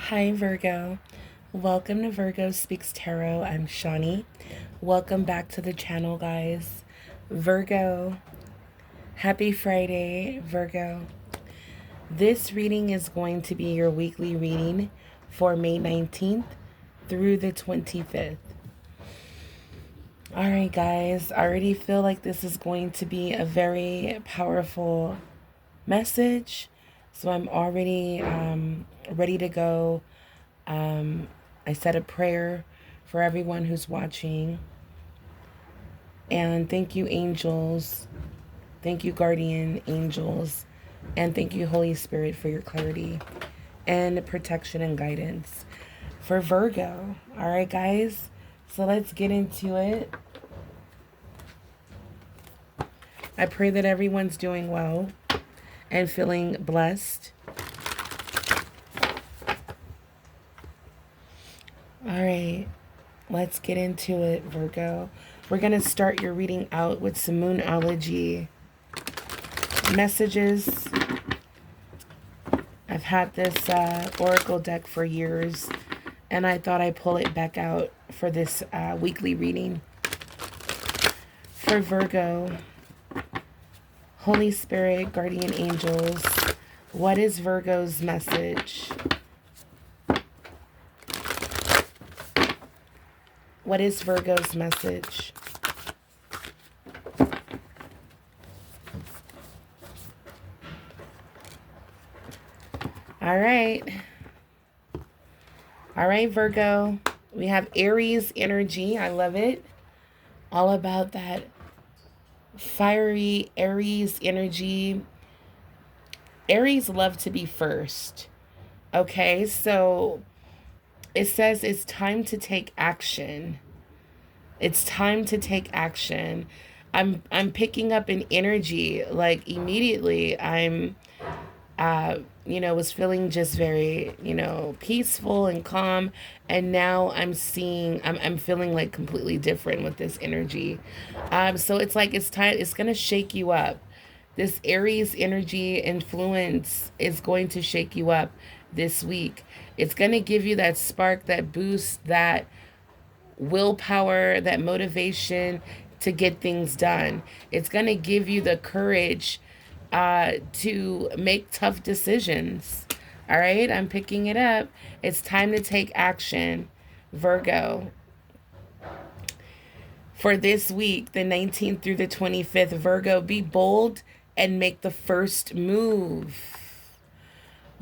Hi, Virgo. Welcome to Virgo Speaks Tarot. I'm Shawnee. Welcome back to the channel, guys. Virgo, happy Friday, Virgo. This reading is going to be your weekly reading for May 19th through the 25th. All right, guys. I already feel like this is going to be a very powerful message. So I'm already ready to go. I said a prayer for everyone who's watching. And thank you, angels. Thank you, guardian angels. And thank you, Holy Spirit, for your clarity and protection and guidance for Virgo. All right, guys. So let's get into it. I pray that everyone's doing well and feeling blessed. All right, let's get into it, Virgo. We're going to start your reading out with some Moonology messages. I've had this oracle deck for years, and I thought I'd pull it back out for this weekly reading. For Virgo, Holy Spirit, guardian angels, what is Virgo's message? What is Virgo's message? All right. All right, Virgo. We have Aries energy. I love it. All about that fiery Aries energy. Aries love to be first. Okay, so it says it's time to take action. It's time to take action. I'm picking up an energy like immediately. I'm was feeling just very, peaceful and calm. And now I'm feeling like completely different with this energy. So it's like it's time, it's going to shake you up. This Aries energy influence is going to shake you up this week. It's going to give you that spark, that boost, that willpower, that motivation to get things done. It's going to give you the courage to make tough decisions. All right, I'm picking it up. It's time to take action, Virgo. For this week, the 19th through the 25th, Virgo, be bold and make the first move.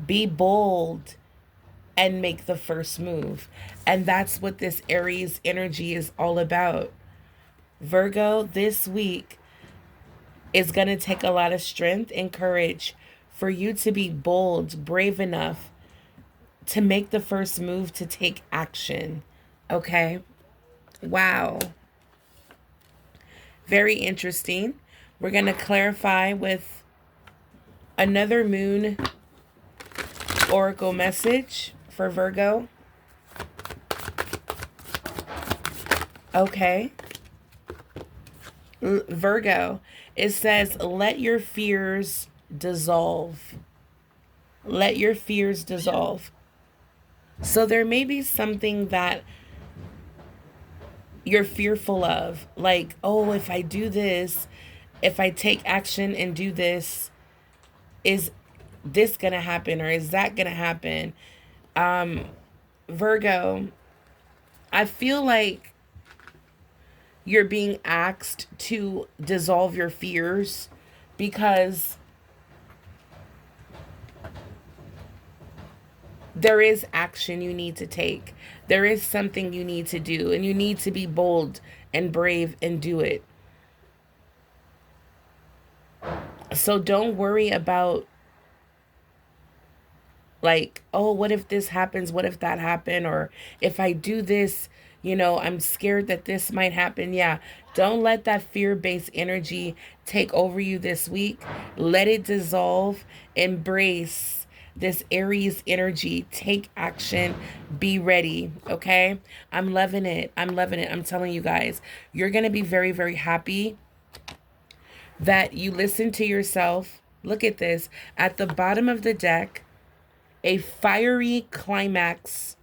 Be bold and make the first move. And that's what this Aries energy is all about. Virgo, this week is going to take a lot of strength and courage for you to be bold, brave enough to make the first move, to take action. Okay? Wow. Very interesting. We're going to clarify with another moon oracle message for Virgo. Okay. Virgo, it says, let your fears dissolve. Let your fears dissolve. So there may be something that you're fearful of. Like, oh, if I do this, if I take action and do this, is this going to happen or is that going to happen? Virgo, I feel like you're being asked to dissolve your fears because there is action you need to take. There is something you need to do, and you need to be bold and brave and do it. So don't worry about like, oh, what if this happens? What if that happened? Or if I do this, I'm scared that this might happen. Yeah. Don't let that fear-based energy take over you this week. Let it dissolve. Embrace this Aries energy. Take action. Be ready. Okay? I'm loving it. I'm loving it. I'm telling you guys, you're going to be very, very happy that you listen to yourself. Look at this. At the bottom of the deck, A fiery climax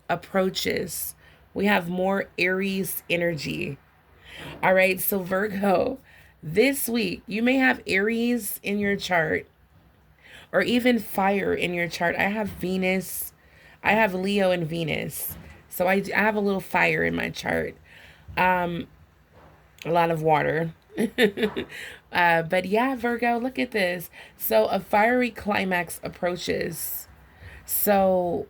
approaches. We have more Aries energy. All right, so Virgo, this week you may have Aries in your chart or even fire in your chart. I have Venus, I have Leo and Venus. So I have a little fire in my chart. A lot of water. But yeah, Virgo, look at this. So a fiery climax approaches. So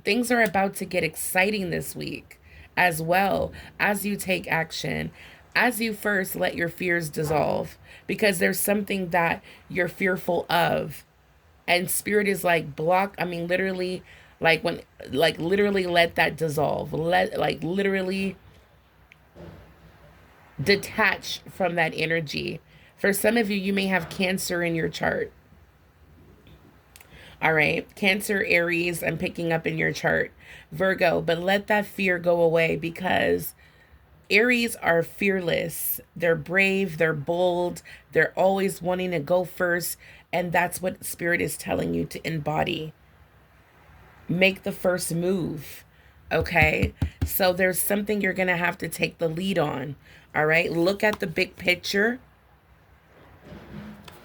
things are about to get exciting this week as well as you take action. As you first let your fears dissolve, because there's something that you're fearful of. And spirit is like block. I mean, literally, like when, like literally let that dissolve. Like literally detach from that energy. For some of you, you may have Cancer in your chart. All right. Cancer, Aries, I'm picking up in your chart. Virgo, but let that fear go away because Aries are fearless. They're brave. They're bold. They're always wanting to go first. And that's what Spirit is telling you to embody. Make the first move. Okay. So there's something you're going to have to take the lead on. All right. Look at the big picture.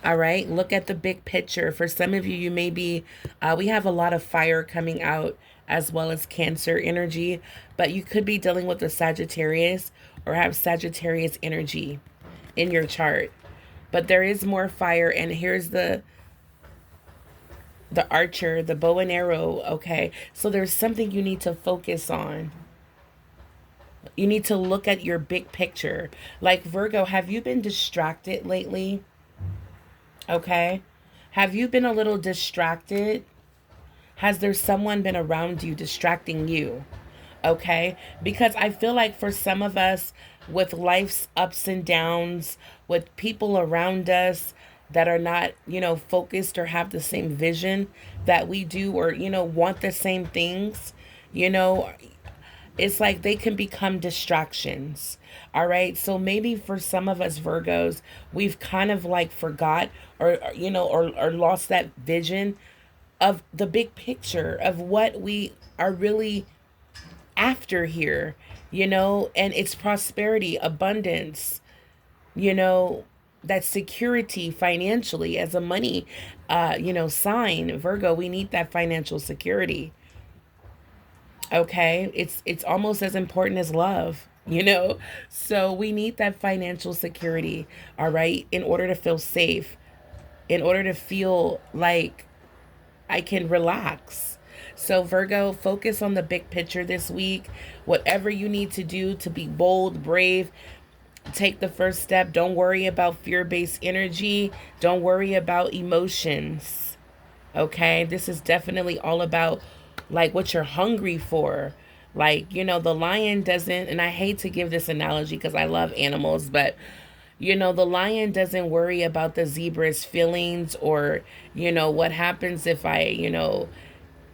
All right. Look at the big picture. For some of you, you may be, we have a lot of fire coming out as well as Cancer energy, but you could be dealing with a Sagittarius or have Sagittarius energy in your chart. But there is more fire, and here's the archer, the bow and arrow, okay? So there's something you need to focus on. You need to look at your big picture. Like Virgo, have you been distracted lately? Okay. Have you been a little distracted? Has there someone been around you distracting you? Okay. Because I feel like for some of us, with life's ups and downs, with people around us that are not, focused or have the same vision that we do, or, want the same things, you know, it's like they can become distractions. All right. So maybe for some of us Virgos, we've kind of like forgot or lost that vision of the big picture of what we are really after here, and it's prosperity, abundance, that security financially as a money, sign. Virgo, we need that financial security. Okay, it's almost as important as love, so we need that financial security, all right, in order to feel safe, in order to feel like I can relax. So Virgo, focus on the big picture this week. Whatever you need to do to be bold, brave, take the first step. Don't worry about fear-based energy. Don't worry about emotions. Okay, this is definitely all about like what you're hungry for. Like, the lion doesn't, and I hate to give this analogy because I love animals, but the lion doesn't worry about the zebra's feelings or, what happens if I,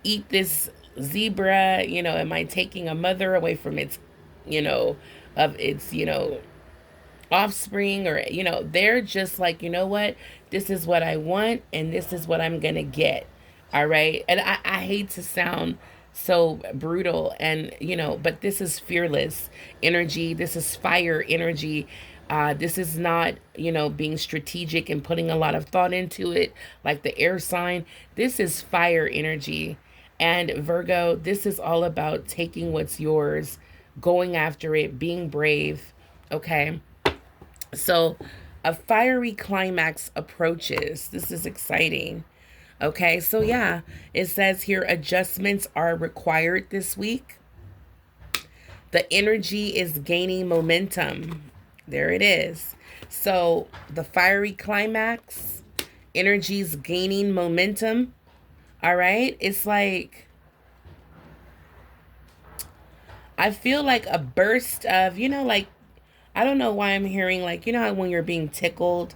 eat this zebra, am I taking a mother away from its, of its, offspring, or they're just like, what, this is what I want and this is what I'm gonna get. All right. And I hate to sound so brutal, and but this is fearless energy, this is fire energy. This is not, being strategic and putting a lot of thought into it like the air sign. This is fire energy. And Virgo, this is all about taking what's yours, going after it, being brave. Okay. So a fiery climax approaches. This is exciting. Okay, so yeah, it says here adjustments are required this week. The energy is gaining momentum. There it is. So the fiery climax, energy's gaining momentum. All right, it's like, I feel like a burst of, like, I don't know why I'm hearing like, how when you're being tickled,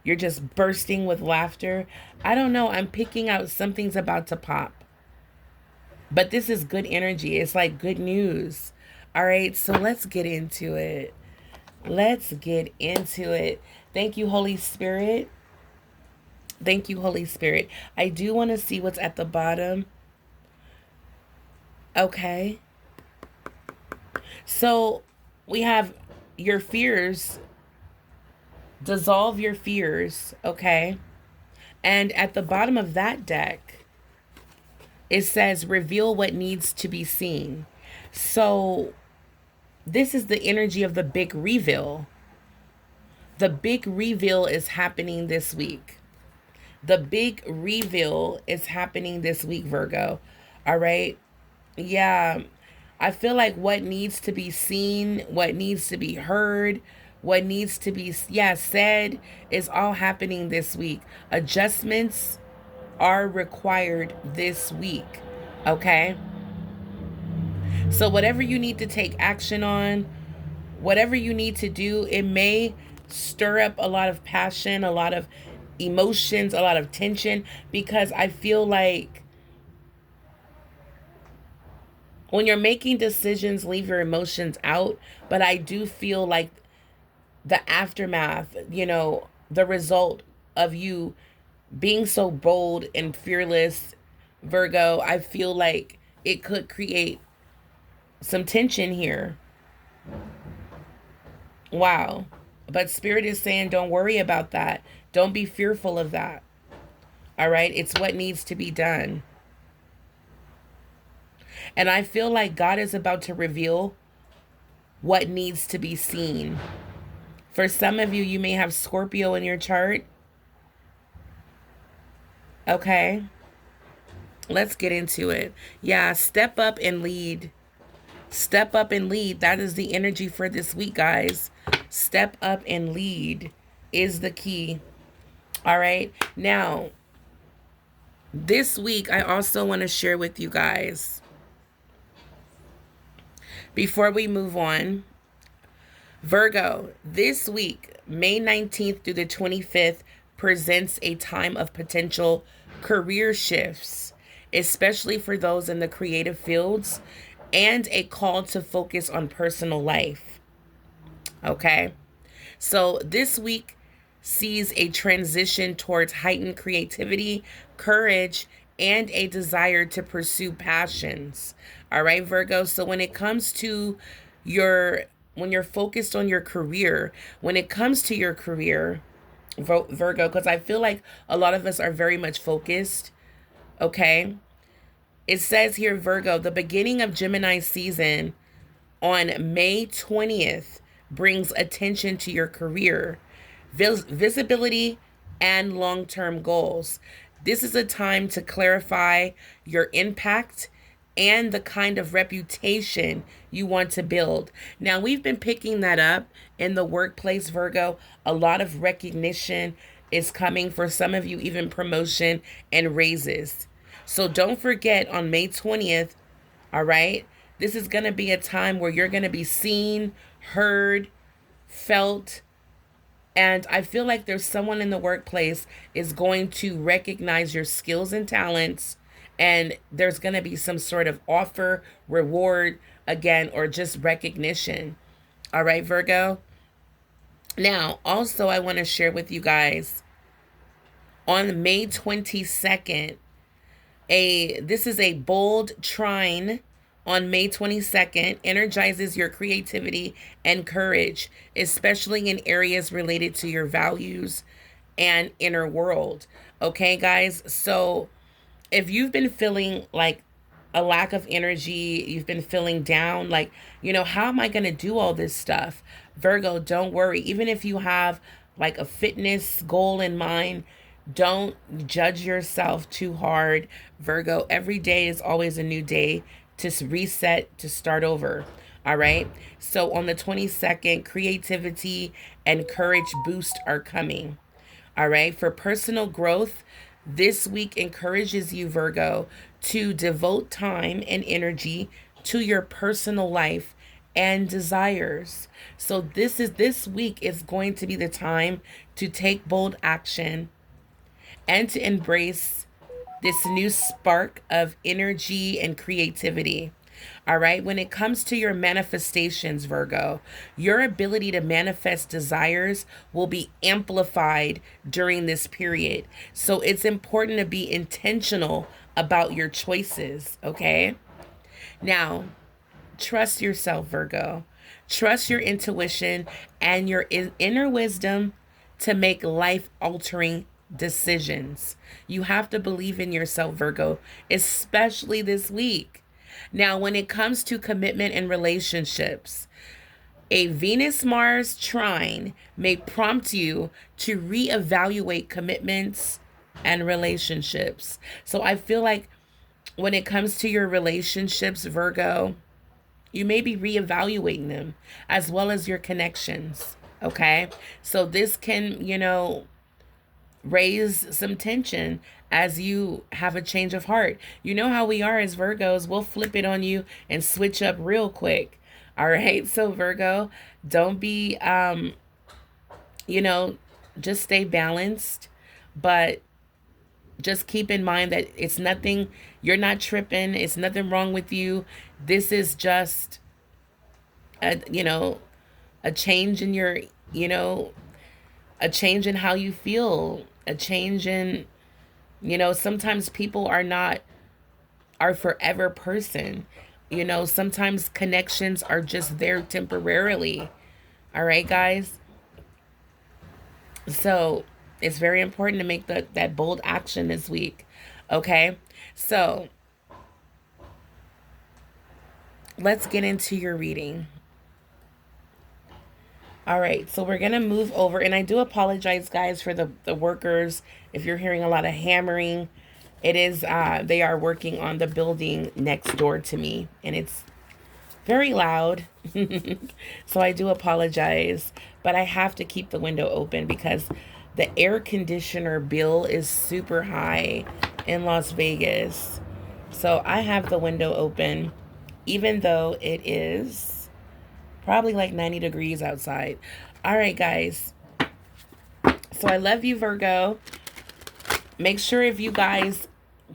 you're just bursting with laughter. I don't know. I'm picking out something's about to pop. But this is good energy. It's like good news. All right. So let's get into it. Let's get into it. Thank you, Holy Spirit. Thank you, Holy Spirit. I do want to see what's at the bottom. Okay. So we have your fears, dissolve your fears, okay? And at the bottom of that deck, it says reveal what needs to be seen. So this is the energy of the big reveal. The big reveal is happening this week. The big reveal is happening this week, Virgo. All right. Yeah. I feel like what needs to be seen, what needs to be heard, what needs to be, said is all happening this week. Adjustments are required this week. Okay. So, whatever you need to take action on, whatever you need to do, it may stir up a lot of passion, a lot of emotions, a lot of tension, because I feel like when you're making decisions, leave your emotions out. But I do feel like the aftermath, the result of you being so bold and fearless, Virgo, I feel like it could create some tension here. Wow. But Spirit is saying, don't worry about that. Don't be fearful of that. All right. It's what needs to be done. And I feel like God is about to reveal what needs to be seen. For some of you, you may have Scorpio in your chart. Okay. Let's get into it. Yeah. Step up and lead. Step up and lead. That is the energy for this week, guys. Step up and lead is the key. All right. Now, this week, I also want to share with you guys, before we move on, Virgo, this week, May 19th through the 25th, presents a time of potential career shifts, especially for those in the creative fields, and a call to focus on personal life. Okay? So this week sees a transition towards heightened creativity, courage, and a desire to pursue passions. All right, Virgo. So when it comes to when you're focused on your career, when it comes to your career, Virgo, because I feel like a lot of us are very much focused. Okay. It says here, Virgo, the beginning of Gemini season on May 20th brings attention to your career, visibility, and long-term goals. This is a time to clarify your impact and the kind of reputation you want to build. Now, we've been picking that up in the workplace, Virgo. A lot of recognition is coming for some of you, even promotion and raises. So don't forget on May 20th, all right, this is going to be a time where you're going to be seen, heard, felt, and I feel like there's someone in the workplace is going to recognize your skills and talents, and there's going to be some sort of offer, reward, again, or just recognition. All right, Virgo? Now, also, I want to share with you guys on May 22nd, this is a bold trine on May 22nd, energizes your creativity and courage, especially in areas related to your values and inner world. Okay, guys? So if you've been feeling like a lack of energy, you've been feeling down, like, how am I going to do all this stuff? Virgo, don't worry. Even if you have like a fitness goal in mind, don't judge yourself too hard, Virgo. Every day is always a new day to reset, to start over. All right. So on the 22nd, creativity and courage boost are coming. All right. For personal growth, this week encourages you, Virgo, to devote time and energy to your personal life and desires. So this week is going to be the time to take bold action and to embrace this new spark of energy and creativity. All right. When it comes to your manifestations, Virgo, your ability to manifest desires will be amplified during this period. So it's important to be intentional about your choices. Okay. Now, trust yourself, Virgo. Trust your intuition and your inner wisdom to make life altering decisions. You have to believe in yourself, Virgo, especially this week. Now, when it comes to commitment and relationships, a Venus Mars trine may prompt you to reevaluate commitments and relationships. So I feel like when it comes to your relationships, Virgo, you may be reevaluating them as well as your connections. Okay. So this can, raise some tension as you have a change of heart. You know how we are as Virgos, we'll flip it on you and switch up real quick. All right. So, Virgo, don't be, just stay balanced, but just keep in mind that it's nothing, you're not tripping, it's nothing wrong with you. This is just a change in your, a change in how you feel, a change in, sometimes people are not our forever person. Sometimes connections are just there temporarily. All right, guys. So it's very important to make that bold action this week. Okay. So let's get into your reading. All right, so we're going to move over, and I do apologize, guys, for the workers. If you're hearing a lot of hammering, it is, they are working on the building next door to me, and it's very loud. So I do apologize, but I have to keep the window open because the air conditioner bill is super high in Las Vegas. So I have the window open, even though it is probably like 90 degrees outside. All right, guys. So I love you, Virgo. Make sure if you guys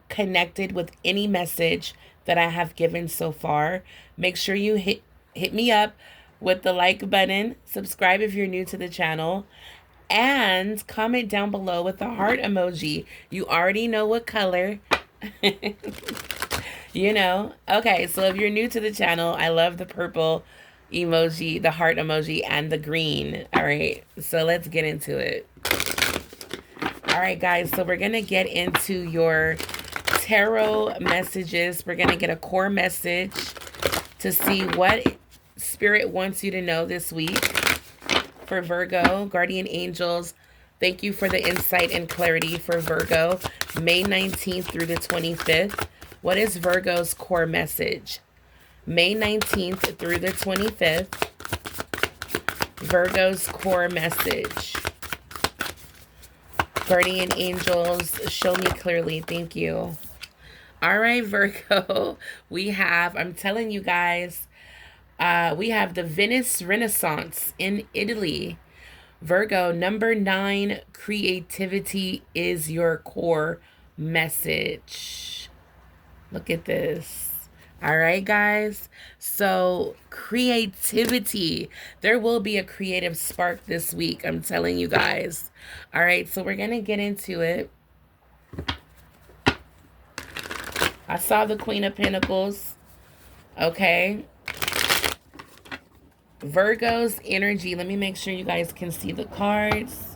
connected with any message that I have given so far, make sure you hit me up with the like button. Subscribe if you're new to the channel. And comment down below with the heart emoji. You already know what color. Okay, so if you're new to the channel, I love the purple emoji, the heart emoji, and the green. All right, so let's get into it. All right, guys, so we're gonna get into your tarot messages. We're gonna get a core message to see what Spirit wants you to know this week. For Virgo, guardian angels, thank you for the insight and clarity for Virgo, May 19th through the 25th. What is Virgo's core message? May 19th through the 25th, Virgo's core message. Guardian angels, show me clearly. Thank you. All right, Virgo, we have, I'm telling you guys, we have the Venice Renaissance in Italy. Virgo, number 9, creativity is your core message. Look at this. All right, guys. So creativity. There will be a creative spark this week. I'm telling you guys. All right, so we're going to get into it. I saw the Queen of Pentacles. Okay. Virgo's energy. Let me make sure you guys can see the cards.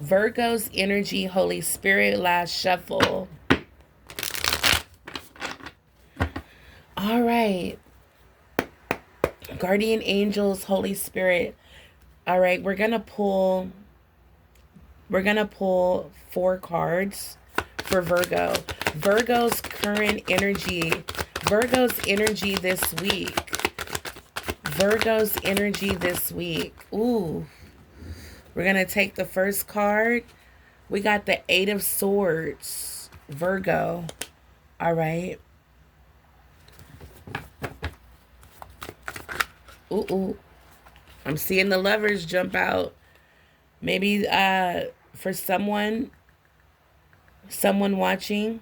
Virgo's energy, Holy Spirit, last shuffle. All right. Guardian angels, Holy Spirit. All right, we're going to pull 4 cards for Virgo. Virgo's current energy. Virgo's energy this week. Virgo's energy this week. Ooh. We're going to take the first card. We got the 8 of Swords. Virgo. All right. Ooh. I'm seeing the Lovers jump out. Maybe for someone watching,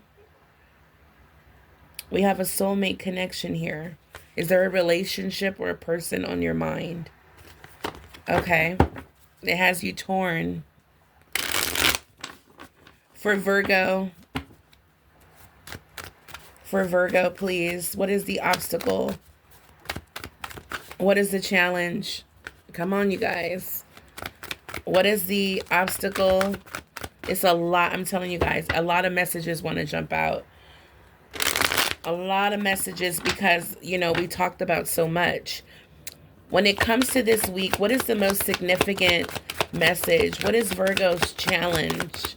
we have a soulmate connection here. Is there a relationship or a person on your mind? Okay. It has you torn. For Virgo, for Virgo, please? What is the obstacle? What is the challenge? Come on, you guys. What is the obstacle? It's a lot. I'm telling you guys, a lot of messages want to jump out. A lot of messages because, you know, we talked about so much. When it comes to this week, what is the most significant message? What is Virgo's challenge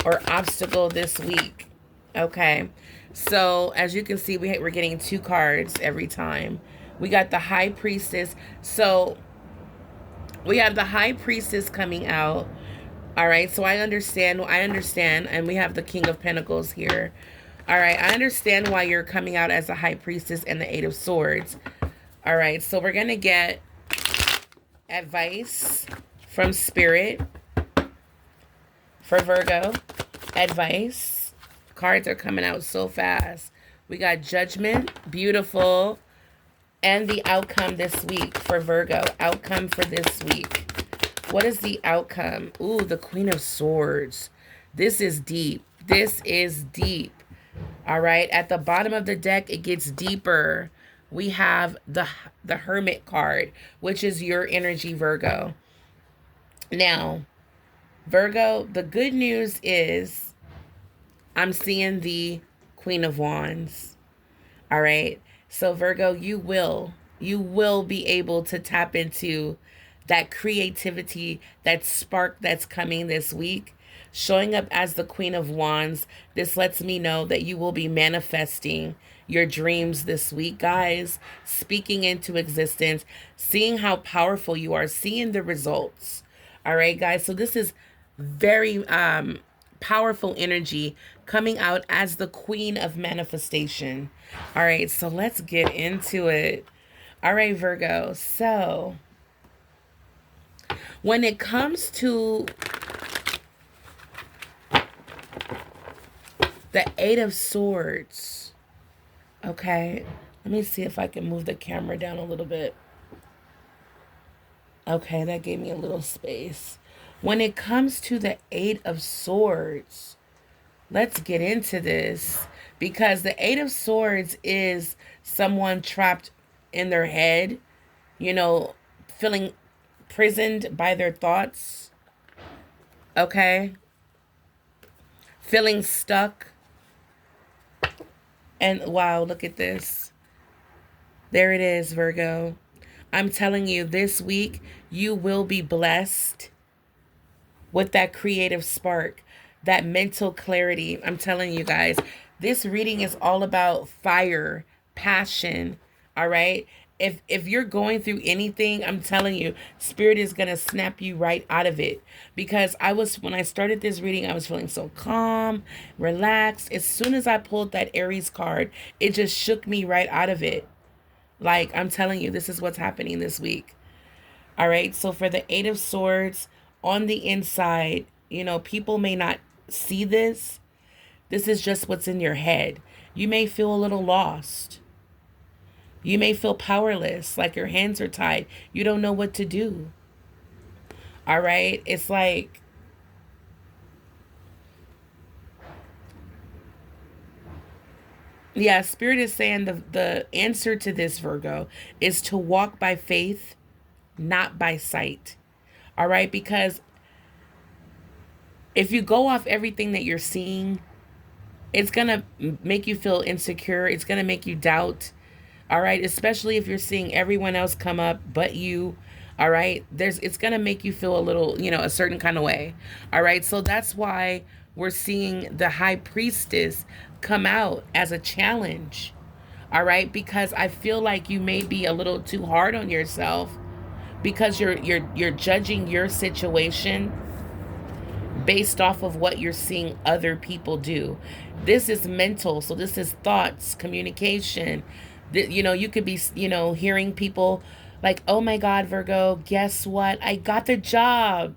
or obstacle this week? Okay. So, as you can see, we're getting 2 cards every time. We got the High Priestess. So, we have the High Priestess coming out. All right. So, I understand. And we have the King of Pentacles here. All right. I understand why you're coming out as the High Priestess and the 8 of Swords. All right, so we're going to get advice from Spirit for Virgo. Advice. Cards are coming out so fast. We got Judgment, beautiful, and the outcome this week for Virgo. Outcome for this week. What is the outcome? Ooh, the Queen of Swords. This is deep. This is deep. All right, at the bottom of the deck, it gets deeper. We have the Hermit card, which is your energy, Virgo. Now, Virgo, the good news is I'm seeing the Queen of Wands. All right. So, Virgo, you will be able to tap into that creativity, that spark that's coming this week. Showing up as the Queen of Wands, this lets me know that you will be manifesting your dreams this week, guys. Speaking into existence, seeing how powerful you are, seeing the results. All right, guys. So this is very powerful energy coming out as the Queen of Manifestation. All right, so let's get into it. All right, Virgo. So when it comes to the 8 of Swords, okay, let me see if I can move the camera down a little bit. Okay, that gave me a little space. When it comes to the 8 of Swords, let's get into this, because the 8 of Swords is someone trapped in their head, you know, feeling prisoned by their thoughts, okay? Feeling stuck. And wow, look at this. There it is, Virgo. I'm telling you, this week, you will be blessed with that creative spark, that mental clarity. I'm telling you guys, this reading is all about fire, passion, all right? If you're going through anything, I'm telling you, Spirit is going to snap you right out of it. Because when I started this reading, I was feeling so calm, relaxed. As soon as I pulled that Aries card, it just shook me right out of it. Like, I'm telling you, this is what's happening this week. All right, so for the 8 of Swords, on the inside, you know, people may not see this. This is just what's in your head. You may feel a little lost. You may feel powerless, like your hands are tied. You don't know what to do. All right? It's like, yeah, Spirit is saying the answer to this, Virgo, is to walk by faith, not by sight. All right? Because if you go off everything that you're seeing, it's going to make you feel insecure. It's going to make you doubt. All right, especially if you're seeing everyone else come up but you. All right, it's going to make you feel a little, you know, a certain kind of way. All right, so that's why we're seeing the High Priestess come out as a challenge. All right, because I feel like you may be a little too hard on yourself, because you're judging your situation based off of what you're seeing other people do. This is mental, so this is thoughts, communication. You know, you could be, you know, hearing people like, oh my God, Virgo, guess what? I got the job.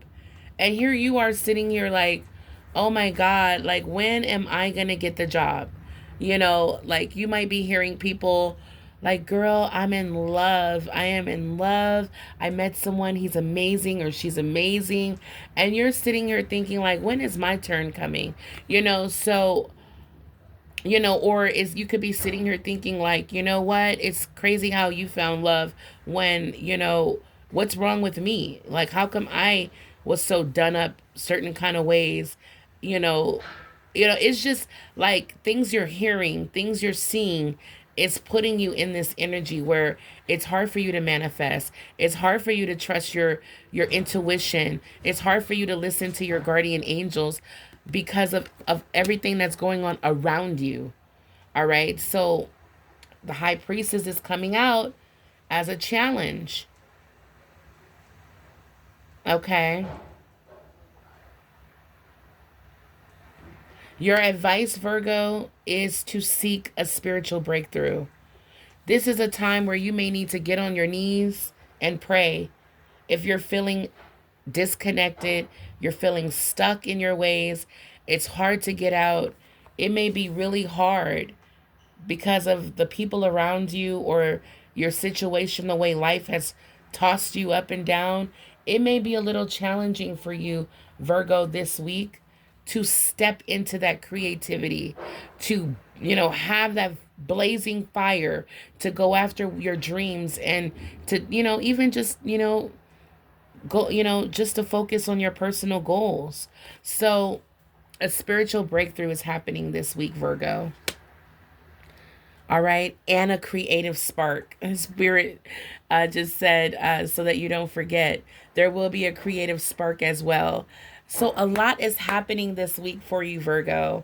And here you are sitting here like, oh my God, like, when am I going to get the job? You know, like, you might be hearing people like, girl, I'm in love. I am in love. I met someone. He's amazing, or she's amazing. And you're sitting here thinking like, when is my turn coming? You know, so or is you could be sitting here thinking like, you know what? It's crazy how you found love when, what's wrong with me? Like, how come I was so done up certain kind of ways? You know, it's just like things you're hearing, things you're seeing, it's putting you in this energy where it's hard for you to manifest. It's hard for you to trust your intuition. It's hard for you to listen to your guardian angels because of everything that's going on around you. All right. So the high priestess is coming out as a challenge. Okay. Your advice, Virgo, is to seek a spiritual breakthrough. This is a time where you may need to get on your knees and pray. If you're feeling disconnected, you're feeling stuck in your ways, it's hard to get out. It may be really hard because of the people around you or your situation, the way life has tossed you up and down. It may be a little challenging for you, Virgo, this week to step into that creativity, to, have that blazing fire to go after your dreams and to, even just, go, just to focus on your personal goals. So, a spiritual breakthrough is happening this week, Virgo. All right. And a creative spark. Spirit just said, so that you don't forget, there will be a creative spark as well. So a lot is happening this week for you, Virgo.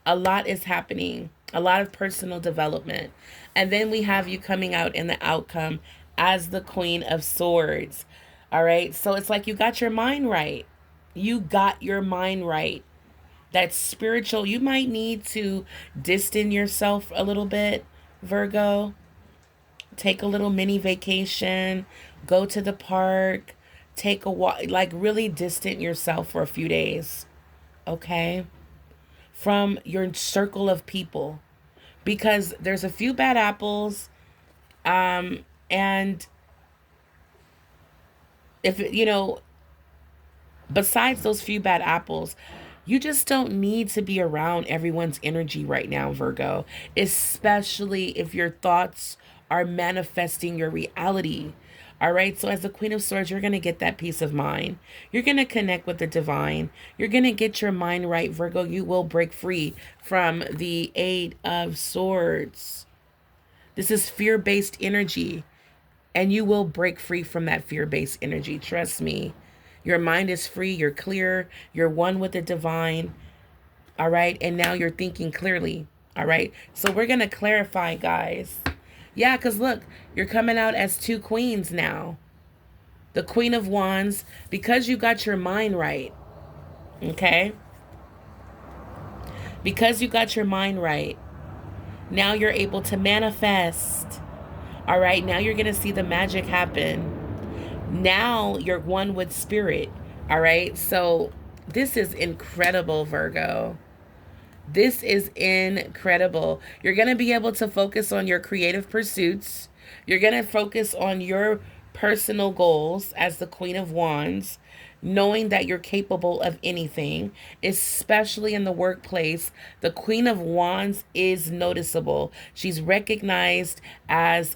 A lot is happening. A lot of personal development. And then we have you coming out in the outcome as the Queen of Swords. All right. So it's like you got your mind right. You got your mind right. That's spiritual. You might need to distance yourself a little bit, Virgo. Take a little mini vacation, go to the park, take a walk, like really distance yourself for a few days, okay? From your circle of people because there's a few bad apples, and if besides those few bad apples, you just don't need to be around everyone's energy right now, Virgo, especially if your thoughts are manifesting your reality. All right. So, as the Queen of Swords, you're going to get that peace of mind. You're going to connect with the divine. You're going to get your mind right, Virgo. You will break free from the Eight of Swords. This is fear based energy, and you will break free from that fear based energy. Trust me. Your mind is free, you're clear, you're one with the divine. All right. And now you're thinking clearly. All right. So we're going to clarify, guys. Yeah, because look, you're coming out as two queens now. The Queen of Wands, because you got your mind right. Okay. Because you got your mind right. Now you're able to manifest. All right. Now you're going to see the magic happen. Now you're one with spirit. All right. So this is incredible, Virgo. This is incredible. You're going to be able to focus on your creative pursuits. You're going to focus on your personal goals as the Queen of Wands, knowing that you're capable of anything, especially in the workplace. The Queen of Wands is noticeable. She's recognized as,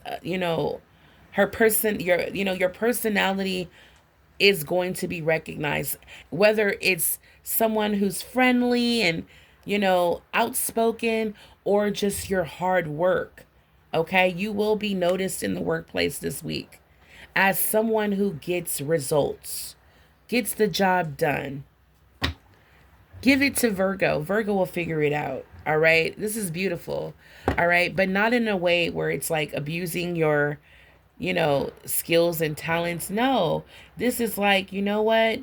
her person, your personality is going to be recognized, whether it's someone who's friendly and, outspoken, or just your hard work. Okay. You will be noticed in the workplace this week as someone who gets results, gets the job done. Give it to Virgo. Virgo will figure it out. All right. This is beautiful. All right. But not in a way where it's like abusing your, skills and talents. No, this is like, you know what?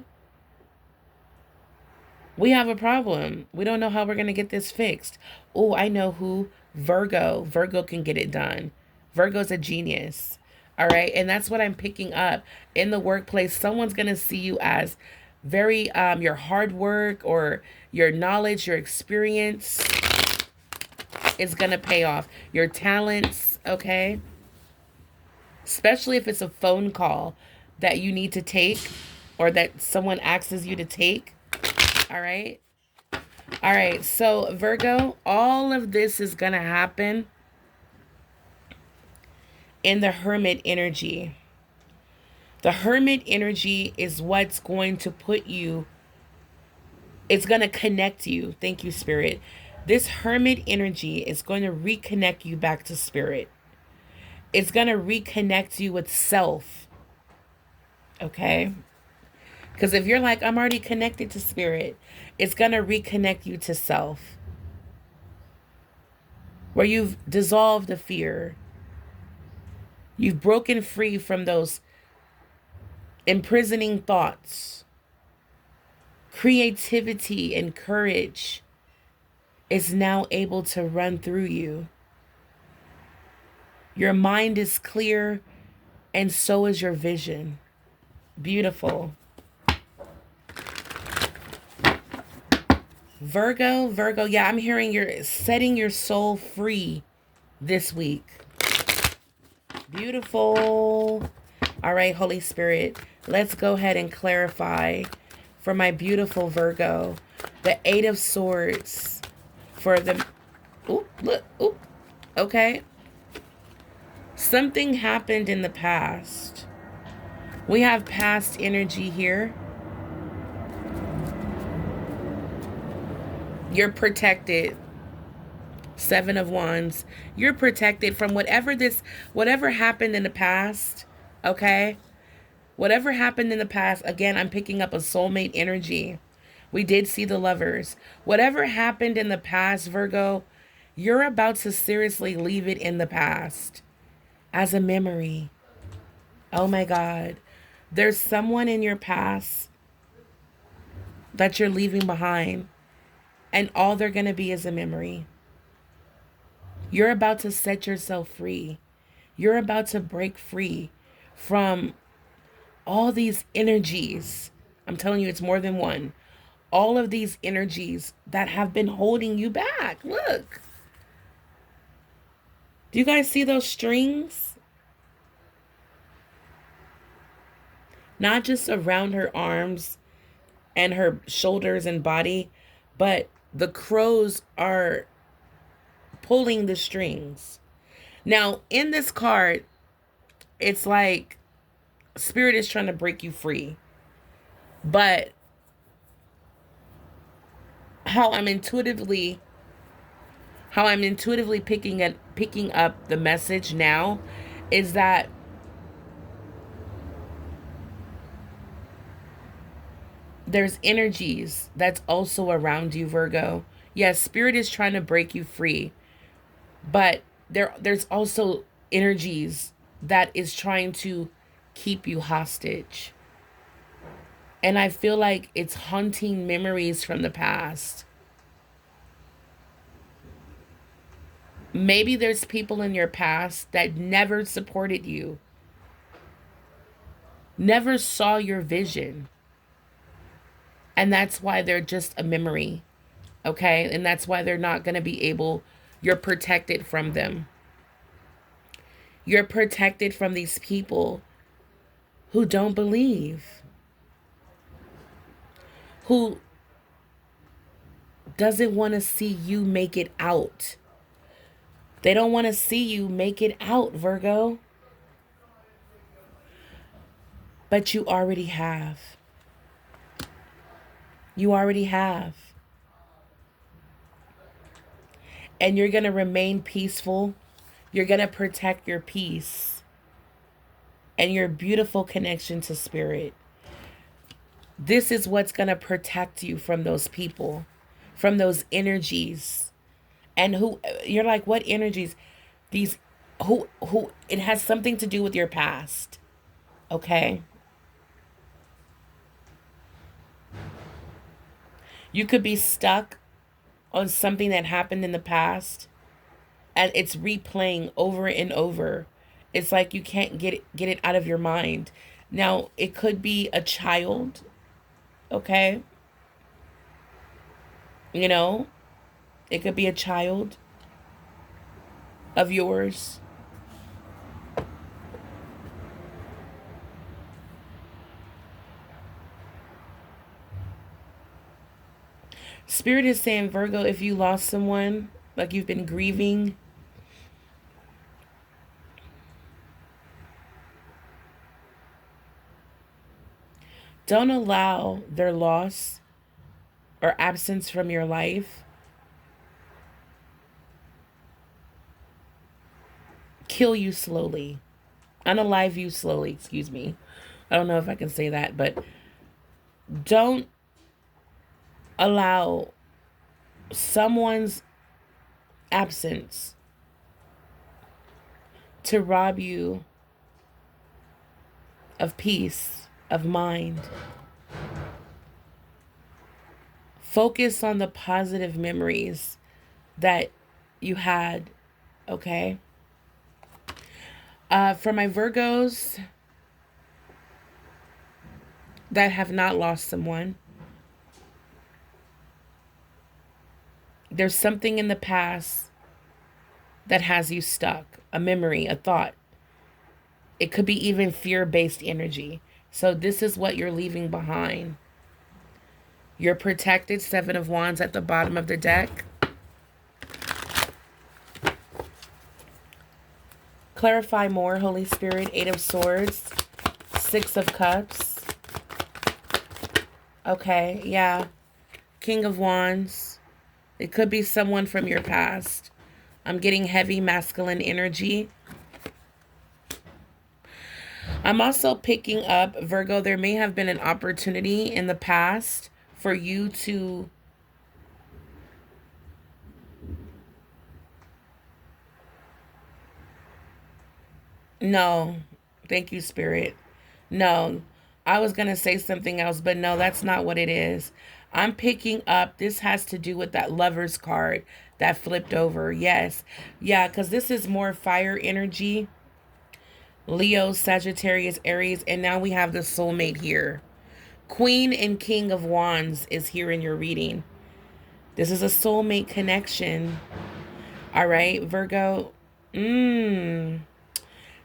We have a problem. We don't know how we're going to get this fixed. Oh, I know who. Virgo. Virgo can get it done. Virgo's a genius. All right. And that's what I'm picking up in the workplace. Someone's going to see you as very, your hard work or your knowledge, your experience is going to pay off. Your talents. Okay. Especially if it's a phone call that you need to take or that someone asks you to take. All right. All right, so Virgo, all of this is going to happen in the Hermit energy. The Hermit energy is what's going to put you, it's going to connect you. Thank you, Spirit. This Hermit energy is going to reconnect you back to Spirit. It's going to reconnect you with self. Okay? Because if you're like, I'm already connected to Spirit, it's going to reconnect you to self. Where you've dissolved the fear. You've broken free from those imprisoning thoughts. Creativity and courage is now able to run through you. Your mind is clear, and so is your vision. Beautiful. Virgo, yeah, I'm hearing you're setting your soul free this week. Beautiful. All right, Holy Spirit, let's go ahead and clarify for my beautiful Virgo, the Eight of Swords for the, oop, look, oop, okay. Something happened in the past. We have past energy here. You're protected. Seven of Wands. You're protected from whatever happened in the past. Okay? Whatever happened in the past. Again, I'm picking up a soulmate energy. We did see the Lovers. Whatever happened in the past, Virgo, you're about to seriously leave it in the past as a memory. Oh my God. There's someone in your past that you're leaving behind, and all they're going to be is a memory. You're about to set yourself free. You're about to break free from all these energies. I'm telling you, it's more than one. All of these energies that have been holding you back. Look. Do you guys see those strings? Not just around her arms and her shoulders and body, but the crows are pulling the strings. Now, in this card, it's like Spirit is trying to break you free. But how I'm intuitively picking up the message now is that there's energies that's also around you, Virgo. Yes, Spirit is trying to break you free, but there's also energies that is trying to keep you hostage. And I feel like it's haunting memories from the past. Maybe there's people in your past that never supported you, never saw your vision. And that's why they're just a memory. Okay? And that's why they're not going to be able, you're protected from them. You're protected from these people who don't believe, who doesn't want to see you make it out. They don't want to see you make it out, Virgo. But you already have. You already have. And you're going to remain peaceful. You're going to protect your peace and your beautiful connection to Spirit. This is what's going to protect you from those people, from those energies. And who, you're like, what energies? These, who, it has something to do with your past. Okay? You could be stuck on something that happened in the past and it's replaying over and over. It's like you can't get it out of your mind. Now, it could be a child, okay? You know, it could be a child of yours. Spirit is saying, Virgo, if you lost someone, like you've been grieving, don't allow their loss or absence from your life kill you slowly. Unalive you slowly, excuse me. I don't know if I can say that, but don't allow someone's absence to rob you of peace, of mind. Focus on the positive memories that you had, okay? For my Virgos that have not lost someone, there's something in the past that has you stuck, a memory, a thought. It could be even fear-based energy. So this is what you're leaving behind. You're protected, Seven of Wands at the bottom of the deck. Clarify more, Holy Spirit. Eight of Swords, Six of Cups. Okay, yeah. King of Wands. It could be someone from your past. I'm getting heavy masculine energy. I'm also picking up, Virgo, there may have been an opportunity in the past for you to no, thank you, Spirit. No, I was going to say something else, but no, that's not what it is. I'm picking up, this has to do with that Lover's card that flipped over. Yes. Yeah, because this is more fire energy. Leo, Sagittarius, Aries, and now we have the soulmate here. Queen and King of Wands is here in your reading. This is a soulmate connection. All right, Virgo.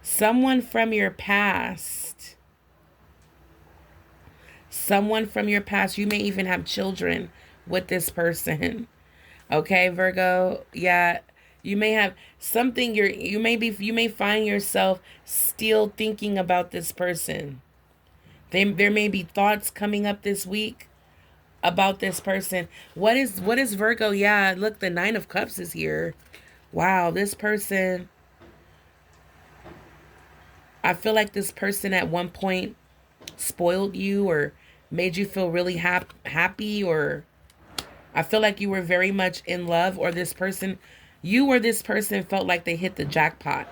Someone from your past. Someone from your past. You may even have children with this person. Okay, Virgo. Yeah. You may have something you may find yourself still thinking about this person. There may be thoughts coming up this week about this person. What is Virgo? Yeah, look, the Nine of Cups is here. Wow, this person, I feel like this person at one point spoiled you or made you feel really happy, or I feel like you were very much in love, or you or this person felt like they hit the jackpot.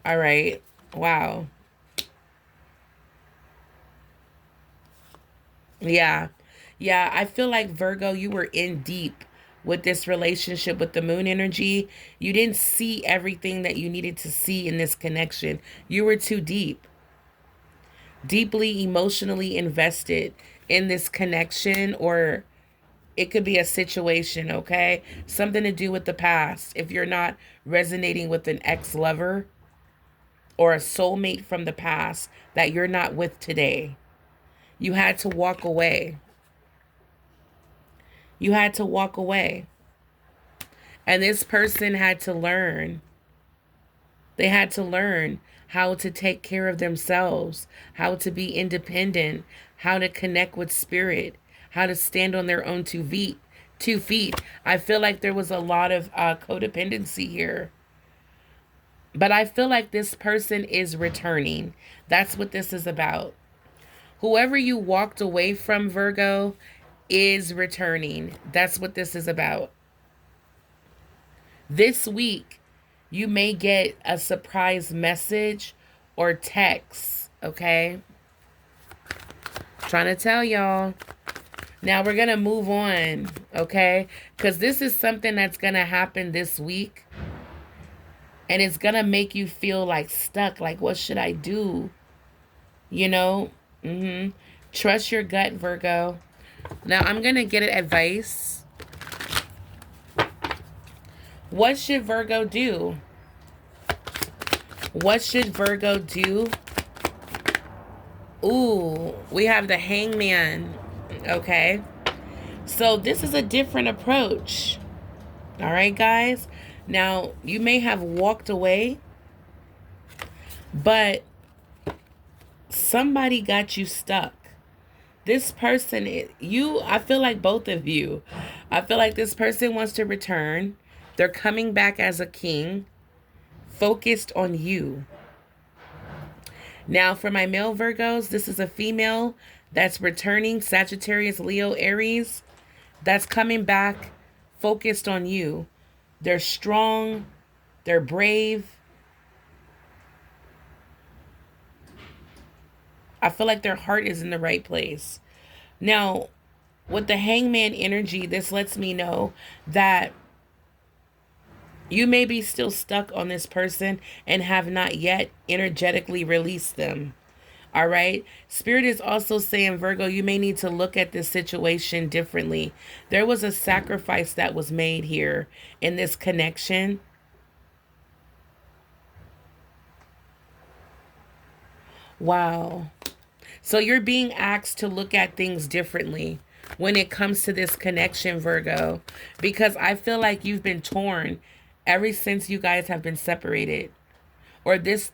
All right. Wow. Yeah. Yeah, I feel like, Virgo, you were in deep with this relationship with the moon energy. You didn't see everything that you needed to see in this connection. You were too deep. Deeply emotionally invested in this connection, or it could be a situation, okay? Something to do with the past. If you're not resonating with an ex-lover or a soulmate from the past that you're not with today, you had to walk away. You had to walk away. And this person had to learn. They had to learn how to take care of themselves, how to be independent, how to connect with spirit, how to stand on their own 2 feet. 2 feet. I feel like there was a lot of codependency here. But I feel like this person is returning. That's what this is about. Whoever you walked away from, Virgo, is returning. That's what this is about. This week, you may get a surprise message or text, okay? Trying to tell y'all. Now we're going to move on, okay? Because this is something that's going to happen this week. And it's going to make you feel like stuck. Like, what should I do? You know? Trust your gut, Virgo. Now I'm going to get advice. What should Virgo do? What should Virgo do? Ooh, we have the Hangman. Okay. So this is a different approach. All right, guys. Now, you may have walked away, but somebody got you stuck. This person, I feel like both of you, I feel like this person wants to return. They're coming back as a king, focused on you. Now, for my male Virgos, this is a female that's returning, Sagittarius, Leo, Aries, that's coming back, focused on you. They're strong. They're brave. I feel like their heart is in the right place. Now, with the Hangman energy, this lets me know that you may be still stuck on this person and have not yet energetically released them. All right. Spirit is also saying, Virgo, you may need to look at this situation differently. There was a sacrifice that was made here in this connection. Wow. So you're being asked to look at things differently when it comes to this connection, Virgo, because I feel like you've been torn ever since you guys have been separated. Or this,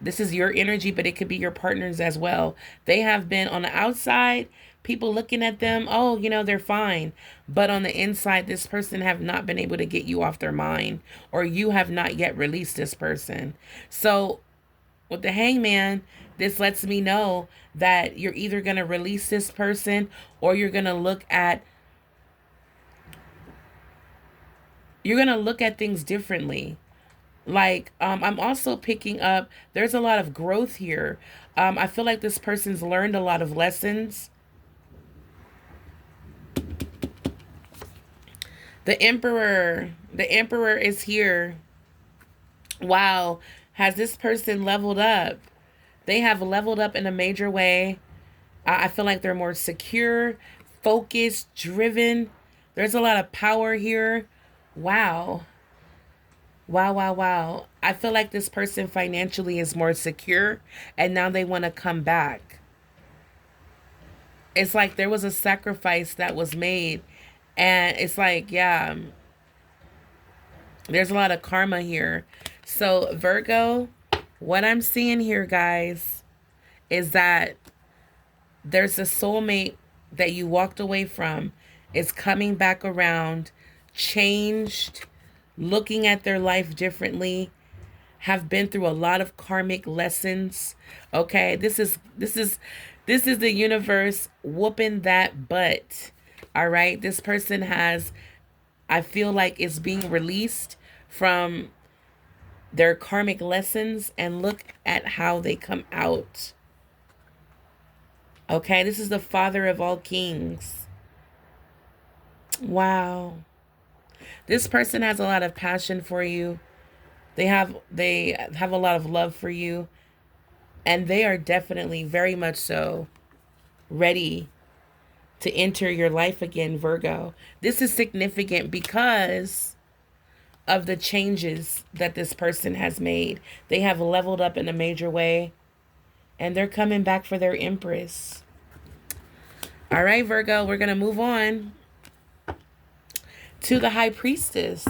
this is your energy, but it could be your partners as well. They have been on the outside, people looking at them, oh, they're fine. But on the inside, this person have not been able to get you off their mind, or you have not yet released this person. So with the Hangman, this lets me know that you're either going to release this person, or you're going to look at things differently. Like, I'm also picking up, there's a lot of growth here. I feel like this person's learned a lot of lessons. The Emperor is here. Wow. Has this person leveled up? They have leveled up in a major way. I feel like they're more secure, focused, driven. There's a lot of power here. Wow. Wow, wow, wow. I feel like this person financially is more secure, and now they want to come back. It's like there was a sacrifice that was made, and it's like, yeah, there's a lot of karma here. So Virgo, what I'm seeing here, guys, is that there's a soulmate that you walked away from is coming back around, changed, looking at their life differently, have been through a lot of karmic lessons. Okay, this is the universe whooping that butt. All right, this person has, I feel like, is being released from their karmic lessons, and look at how they come out. Okay, this is the Father of all kings. Wow. This person has a lot of passion for you. They have a lot of love for you, and they are definitely very much so ready to enter your life again, Virgo. This is significant because of the changes that this person has made. They have leveled up in a major way, and they're coming back for their Empress. All right, Virgo, we're going to move on to the High Priestess.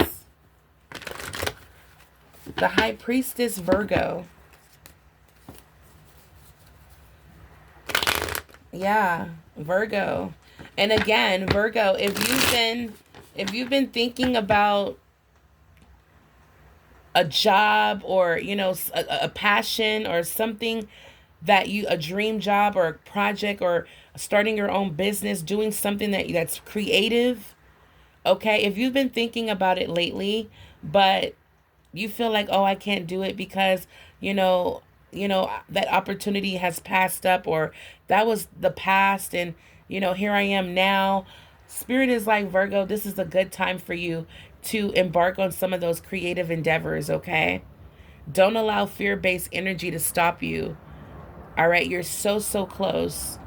The High Priestess, Virgo. Yeah, Virgo. And again, Virgo, if you've been thinking about a job, or a passion, or something that a dream job, or a project, or starting your own business, doing something that's creative. Okay, if you've been thinking about it lately, but you feel like, oh, I can't do it because that opportunity has passed up, or that was the past, and here I am now. Spirit is like, Virgo, this is a good time for you to embark on some of those creative endeavors, okay? Don't allow fear-based energy to stop you. All right, you're so close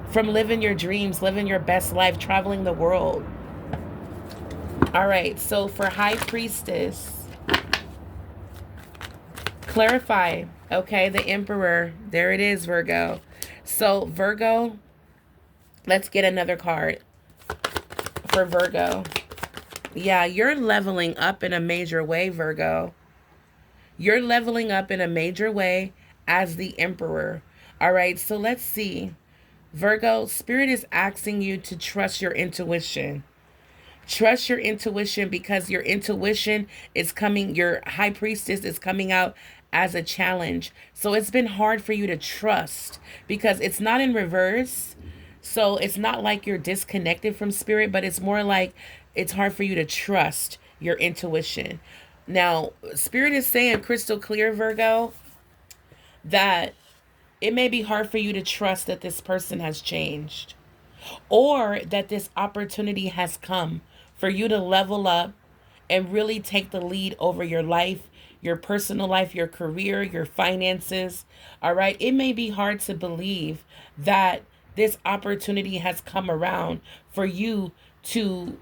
from living your dreams, living your best life, traveling the world. All right, so for High Priestess, clarify, okay, the Emperor, there it is, Virgo. So Virgo, Let's get another card for Virgo. Yeah, you're leveling up in a major way, Virgo. You're leveling up in a major way as the Emperor. All right, so let's see. Virgo, Spirit is asking you to trust your intuition. Trust your intuition, because your intuition is coming, your high priestess is coming out as a challenge. So it's been hard for you to trust because it's not in reverse. So it's not like you're disconnected from spirit, but it's more like it's hard for you to trust your intuition. Now, spirit is saying crystal clear, Virgo, that it may be hard for you to trust that this person has changed, or that this opportunity has come for you to level up and really take the lead over your life, your personal life, your career, your finances. All right. It may be hard to believe that this opportunity has come around for you to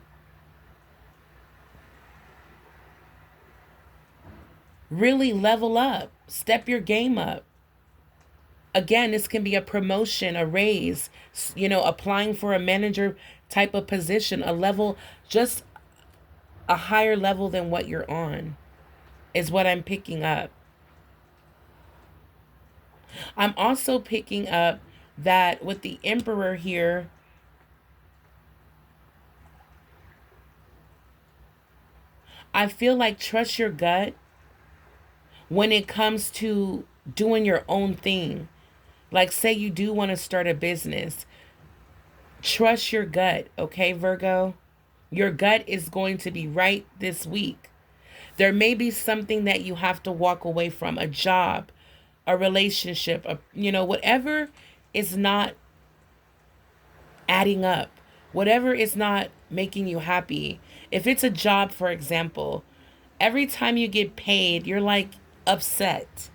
really level up, step your game up. Again, this can be a promotion, a raise, applying for a manager type of position, a level, just a higher level than what you're on, is what I'm picking up. I'm also picking up that with the Emperor here, I feel like trust your gut when it comes to doing your own thing. Like, say you do want to start a business, trust your gut, okay, Virgo? Your gut is going to be right this week. There may be something that you have to walk away from, a job, a relationship, whatever is not adding up, whatever is not making you happy. If it's a job, for example, every time you get paid, you're like upset.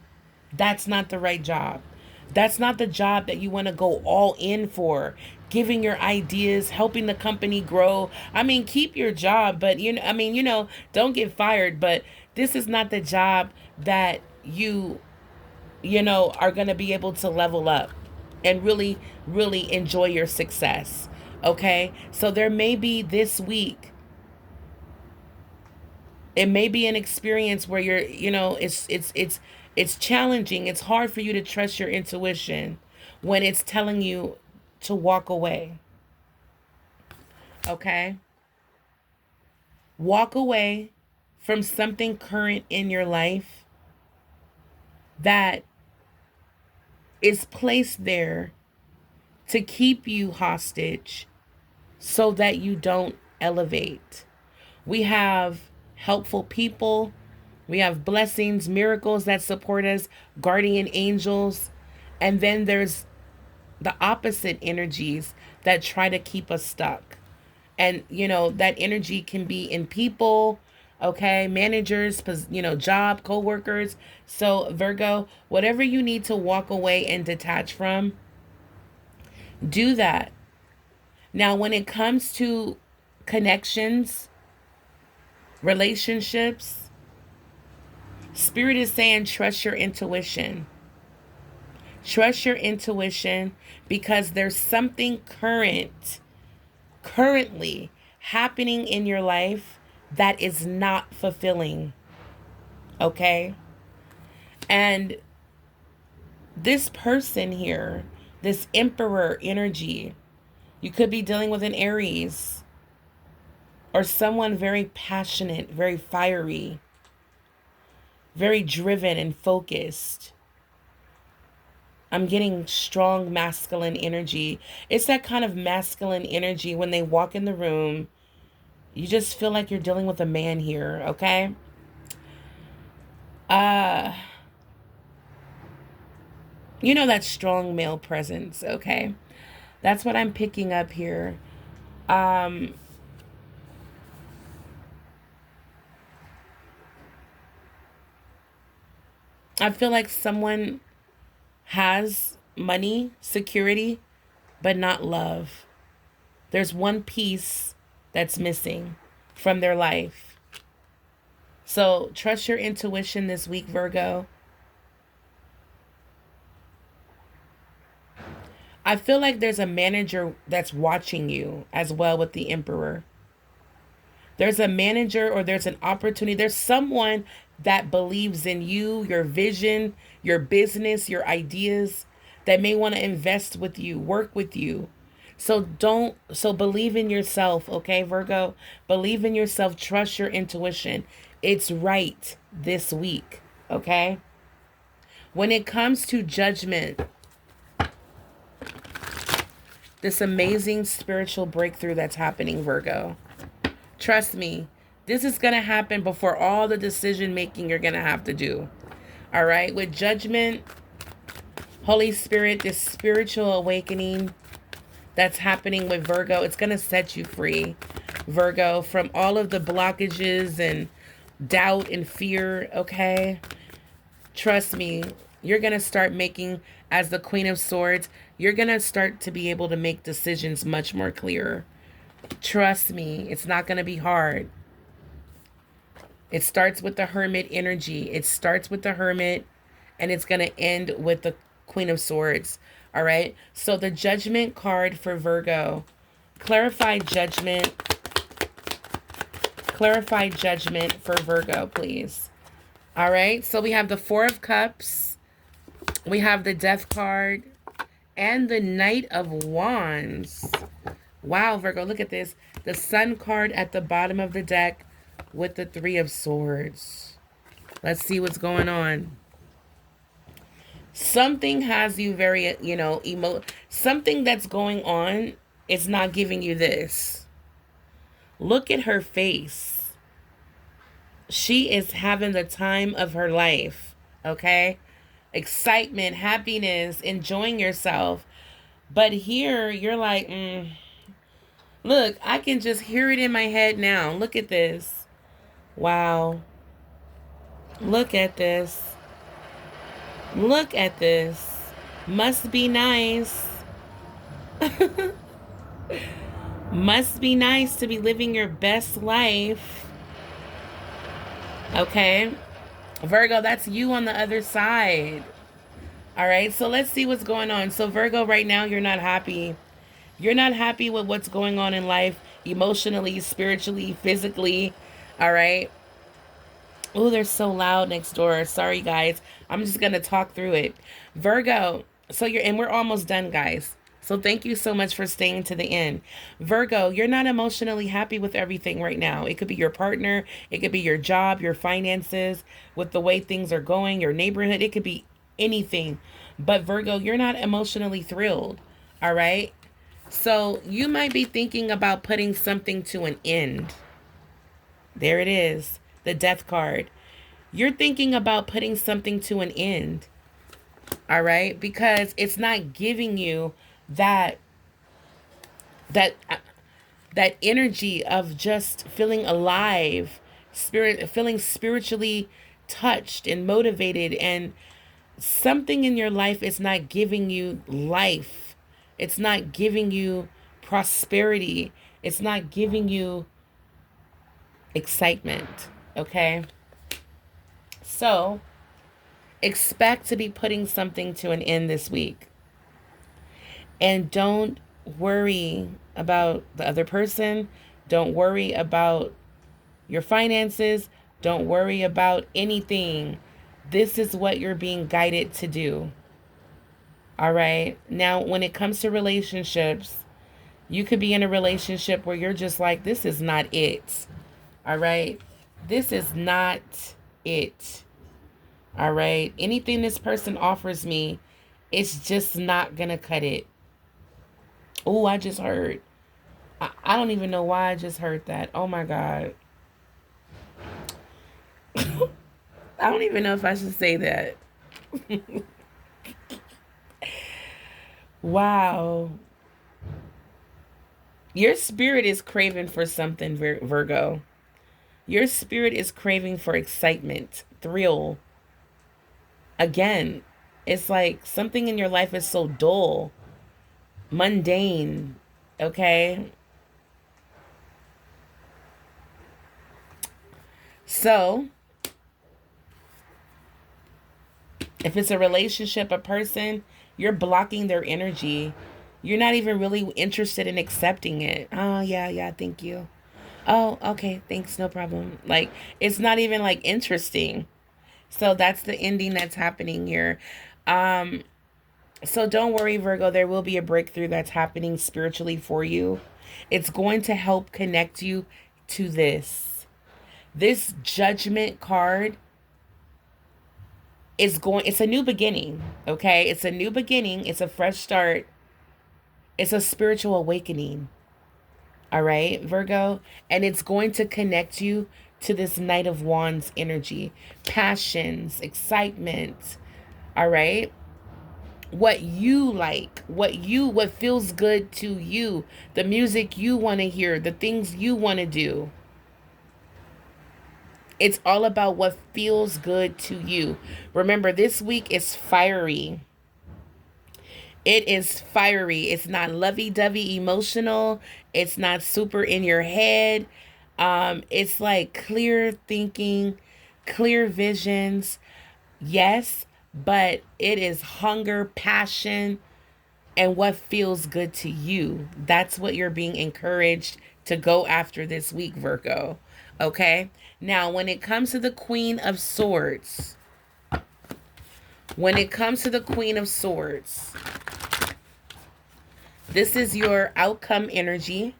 That's not the right job. That's not the job that you want to go all in for. Giving your ideas, helping the company grow. I mean, keep your job, but don't get fired, but this is not the job that are going to be able to level up and really, really enjoy your success. Okay? So there may be this week, it may be an experience where it's challenging. It's hard for you to trust your intuition when it's telling you to walk away. Okay? Walk away from something current in your life that is placed there to keep you hostage so that you don't elevate. We have helpful people. We have blessings, miracles that support us, guardian angels. And then there's the opposite energies that try to keep us stuck. And, that energy can be in people, okay, managers, job, co-workers. So, Virgo, whatever you need to walk away and detach from, do that. Now, when it comes to connections, relationships, Spirit is saying trust your intuition. Trust your intuition, because there's something currently happening in your life that is not fulfilling. Okay? And this person here, this Emperor energy, you could be dealing with an Aries or someone very passionate, very fiery, very driven and focused. I'm getting strong masculine energy. It's that kind of masculine energy when they walk in the room. You just feel like you're dealing with a man here, okay? Uh, that strong male presence, okay? That's what I'm picking up here. Um, I feel like someone has money, security, but not love. There's one piece that's missing from their life. So trust your intuition this week, Virgo. I feel like there's a manager that's watching you as well with the Emperor. There's a manager or there's an opportunity. There's someone that believes in you, your vision, your business, your ideas, that may want to invest with you, work with you. So believe in yourself, okay, Virgo? Believe in yourself, trust your intuition. It's right this week, okay? When it comes to judgment, this amazing spiritual breakthrough that's happening, Virgo. Trust me, this is going to happen before all the decision making you're going to have to do. All right? With judgment, Holy Spirit, this spiritual awakening that's happening with Virgo, it's going to set you free, Virgo, from all of the blockages and doubt and fear, okay? Trust me, you're going to start making, as the Queen of Swords, you're going to start to be able to make decisions much more clearer. Trust me, it's not going to be hard. It starts with the Hermit energy. It starts with the Hermit, and it's going to end with the Queen of Swords. All right? So the Judgment card for Virgo. Clarify judgment. Clarify judgment for Virgo, please. All right? So we have the Four of Cups. We have the Death card. And the Knight of Wands. Wow, Virgo, look at this. The Sun card at the bottom of the deck with the Three of Swords. Let's see what's going on. Something has you very, something that's going on is not giving you this. Look at her face. She is having the time of her life, okay? Excitement, happiness, enjoying yourself. But here, you're like, Look, I can just hear it in my head now. Look at this. Wow. Look at this. Look at this. Must be nice. Must be nice to be living your best life. Okay. Virgo, that's you on the other side. All right. So let's see what's going on. So Virgo, right now, you're not happy. You're not happy with what's going on in life, emotionally, spiritually, physically. All right. Oh, they're so loud next door. Sorry, guys. I'm just going to talk through it. Virgo. And we're almost done, guys. So thank you so much for staying to the end. Virgo, you're not emotionally happy with everything right now. It could be your partner. It could be your job, your finances, with the way things are going, your neighborhood. It could be anything. But Virgo, you're not emotionally thrilled. All right. So you might be thinking about putting something to an end. There it is, the Death card. You're thinking about putting something to an end. All right? Because it's not giving you that energy of just feeling alive, feeling spiritually touched and motivated, and something in your life is not giving you life. It's not giving you prosperity. It's not giving you excitement, okay? So, expect to be putting something to an end this week. And don't worry about the other person. Don't worry about your finances. Don't worry about anything. This is what you're being guided to do. All right. Now, when it comes to relationships, you could be in a relationship where you're just like, this is not it. All right. This is not it. All right. Anything this person offers me, it's just not going to cut it. Oh, I just heard. I don't even know why I just heard that. Oh, my God. I don't even know if I should say that. Wow. Your spirit is craving for something, Virgo. Your spirit is craving for excitement, thrill. Again, it's like something in your life is so dull, mundane, okay? So, if it's a relationship, a person, you're blocking their energy You're not even really interested in accepting it. Oh, yeah, yeah, thank you. Oh, okay, thanks, no problem. Like, it's not even like interesting. So that's the ending that's happening here. Um, so don't worry, Virgo, there will be a breakthrough that's happening spiritually for you. It's going to help connect you to this. This judgment card is going, it's a new beginning, okay? It's a new beginning, it's a fresh start, it's a spiritual awakening. All right, Virgo, and it's going to connect you to this Knight of Wands energy, passions, excitement. All right, what you like, what feels good to you, the music you want to hear, the things you want to do. It's all about what feels good to you. Remember, this week is fiery. It is fiery. It's not lovey-dovey emotional. It's not super in your head. It's like clear thinking, clear visions. Yes, but it is hunger, passion, and what feels good to you. That's what you're being encouraged to go after this week, Virgo. Okay? Now, when it comes to the Queen of Swords, when it comes to the Queen of Swords, this is your outcome energy.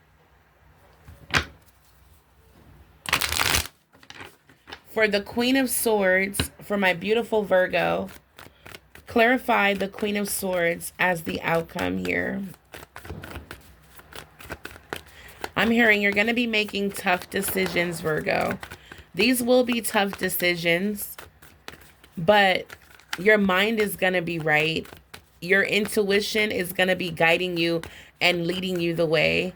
For the Queen of Swords, for my beautiful Virgo, clarify the Queen of Swords as the outcome here. I'm hearing you're going to be making tough decisions, Virgo. These will be tough decisions, but your mind is going to be right. Your intuition is going to be guiding you and leading you the way.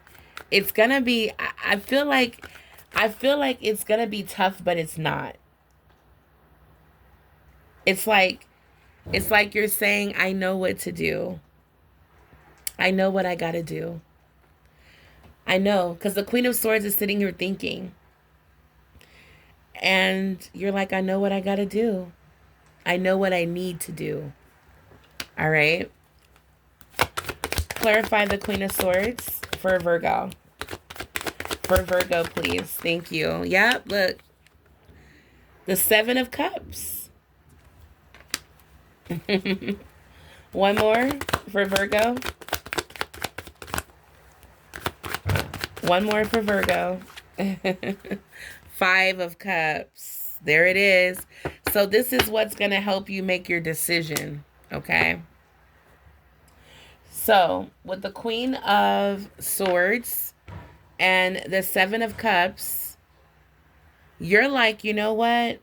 It's going to be, I feel like it's going to be tough, but it's not. It's like you're saying, I know what to do. I know what I got to do. I know, because the Queen of Swords is sitting here thinking. And you're like, I know what I got to do. I know what I need to do. All right. Clarify the Queen of Swords for Virgo. For Virgo, please. Thank you. Yep, look. The Seven of Cups. One more for Virgo. One more for Virgo. Five of Cups. There it is. So this is what's going to help you make your decision. Okay. So with the Queen of Swords and the Seven of Cups, you're like, you know what?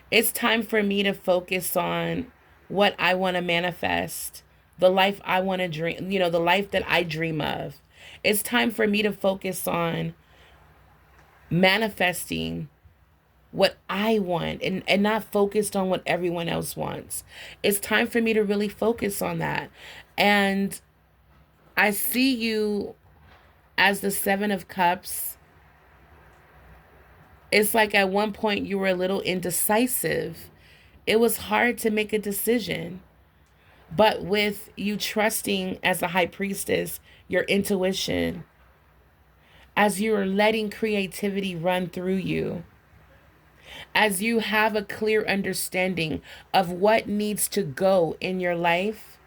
It's time for me to focus on what I want to manifest, the life I want to dream, the life that I dream of. It's time for me to focus on manifesting what I want and not focused on what everyone else wants. It's time for me to really focus on that. And I see you as the Seven of Cups. It's like at one point you were a little indecisive. It was hard to make a decision. But with you trusting as a high priestess, your intuition, as you're letting creativity run through you, as you have a clear understanding of what needs to go in your life,